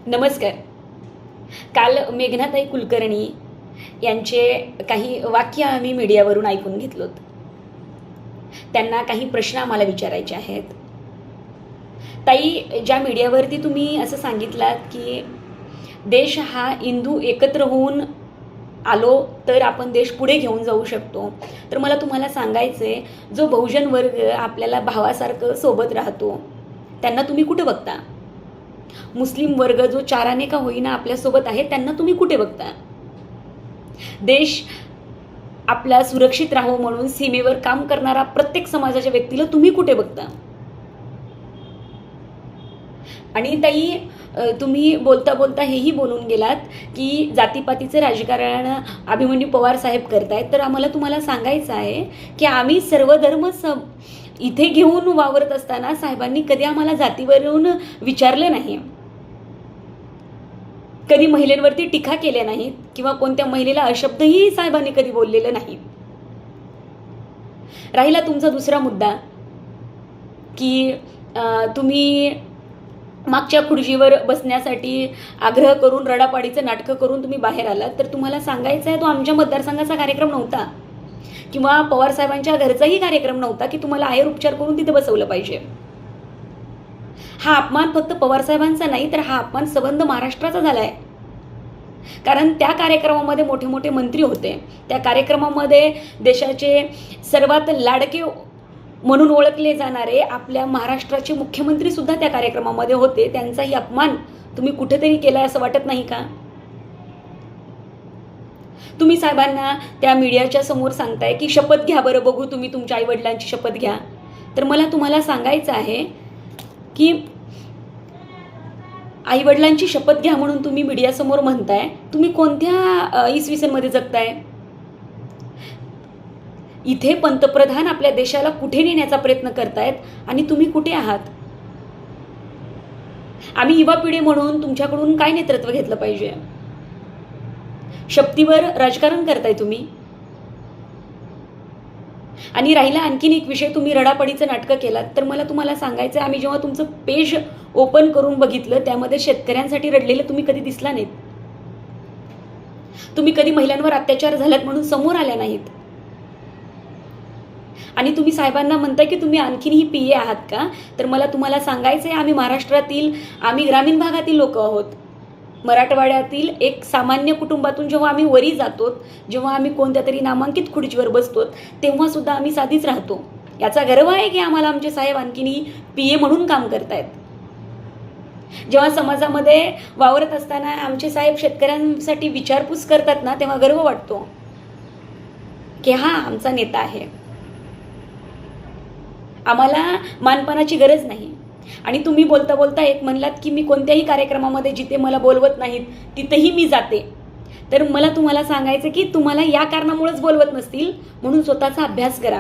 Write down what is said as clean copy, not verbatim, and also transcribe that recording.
नमस्कार. काल मेघनाताई कुलकर्णी यांचे काही वाक्य आम्ही मीडियावरून ऐकून घेतलोत. त्यांना काही प्रश्न आम्हाला विचारायचे आहेत. ताई, ज्या मीडियावरती तुम्ही असं सांगितलात की देश हा हिंदू एकत्र होऊन आलो तर आपण देश पुढे घेऊन जाऊ शकतो, तर मला तुम्हाला सांगायचं आहे, जो बहुजन वर्ग आपल्याला भावासारखं सोबत राहतो त्यांना तुम्ही कुठं बघता? मुस्लिम वर्ग जो चाराने का होईना आपल्यासोबत आहे त्यांना तुम्ही कुठे बघता? देश आपला सुरक्षित राहावं म्हणून सीमेवर काम करणारा प्रत्येक समाजाच्या व्यक्तीला तुम्ही कुठे बघता? आणि ताई, तुम्ही बोलता बोलता हेही बोलून गेलात की जातीपातीचं राजकारण अभिमन्यू पवार साहेब करतायत, तर आम्हाला तुम्हाला सांगायचं आहे की आम्ही सर्व धर्म इथे घेऊन वावरत असताना साहेबांनी कधी आम्हाला जातीवरून विचारलं नाही, कधी महिलांवरती टीका केल्या नाहीत किंवा कोणत्या महिलेला अशब्दही साहेबांनी कधी बोललेलं नाही. राहिला तुमचा दुसरा मुद्दा की तुम्ही मागच्या खुर्चीवर बसण्यासाठी आग्रह करून रडापाडीचं नाटकं करून तुम्ही बाहेर आलात, तर तुम्हाला सांगायचं आहे तो आमच्या मतदारसंघाचा कार्यक्रम नव्हता किंवा पवारसाहेबांच्या घरचाही कार्यक्रम नव्हता की तुम्हाला आहेर उपचार करून तिथे बसवलं पाहिजे. हा अपमान फक्त पवारसाहेबांचा नाही, तर हा अपमान संबंध महाराष्ट्राचा झाला आहे. कारण त्या कार्यक्रमामध्ये मोठे मोठे मंत्री होते, त्या कार्यक्रमामध्ये देशाचे सर्वात लाडके म्हणून ओळखले जाणारे आपल्या महाराष्ट्राचे मुख्यमंत्री सुद्धा त्या कार्यक्रमामध्ये होते. त्यांचाही अपमान तुम्ही कुठेतरी केला असं वाटत नाही का? तुम्ही साहेबांना त्या मीडियाच्या समोर सांगताय की शपथ घ्या बरं, बघू तुम्ही तुमच्या आईवडिलांची शपथ घ्या. तर मला तुम्हाला सांगायचं आहे की आईवडिलांची शपथ घ्या म्हणून तुम्ही मीडियासमोर म्हणताय, तुम्ही कोणत्या इसवी सनमध्ये जगताय? इथे पंतप्रधान आपल्या देशाला कुठे नेण्याचा प्रयत्न करतायत आणि तुम्ही कुठे आहात? आम्ही युवा पिढी म्हणून तुमच्याकडून काय नेतृत्व घेतलं पाहिजे? शपथीवर राजकारण करताय तुम्ही. आणि राहिला आणखीन एक विषय, तुम्ही रडापडीचं नाटकं केलात, तर मला तुम्हाला सांगायचं आहे, आम्ही जेव्हा तुमचं पेज ओपन करून बघितलं त्यामध्ये शेतकऱ्यांसाठी रडलेलं तुम्ही कधी दिसला नाहीत. तुम्ही कधी महिलांवर अत्याचार झालात म्हणून समोर आल्या नाहीत. आणि तुम्ही साहेबांना म्हणताय की तुम्ही आणखीनही पीए आहात का? तर मला तुम्हाला सांगायचं आहे, आम्ही महाराष्ट्रातील, आम्ही ग्रामीण भागातील लोक आहोत. मराठवाड्यातील एक सामान्य कुटुंबातून जेव्हा आम्ही वरी जातो, जेव्हा आम्ही कोणत्या तरी नामांकित खुर्चीवर बसतो, तेव्हा सुद्धा आम्ही साधीच राहतो. याचा गर्व आहे की आम्हाला आमचे साहेब आणखीनही पीए म्हणून काम करतायत. जेव्हा समाजामध्ये वावरत असताना आमचे साहेब शेतकऱ्यांसाठी विचारपूस करतात ना, तेव्हा गर्व वाटतो की हा आमचा नेता आहे. आम्हाला मानपानाची गरज नाही. आणि तुम्ही बोलता बोलता एक म्हणलात की मी कोणत्याही कार्यक्रमामध्ये जिथे मला बोलवत नाहीत तिथेही मी जाते. तर मला तुम्हाला सांगायचं की तुम्हाला या कारणामुळेच बोलवत नसतील म्हणून स्वतःचा अभ्यास करा.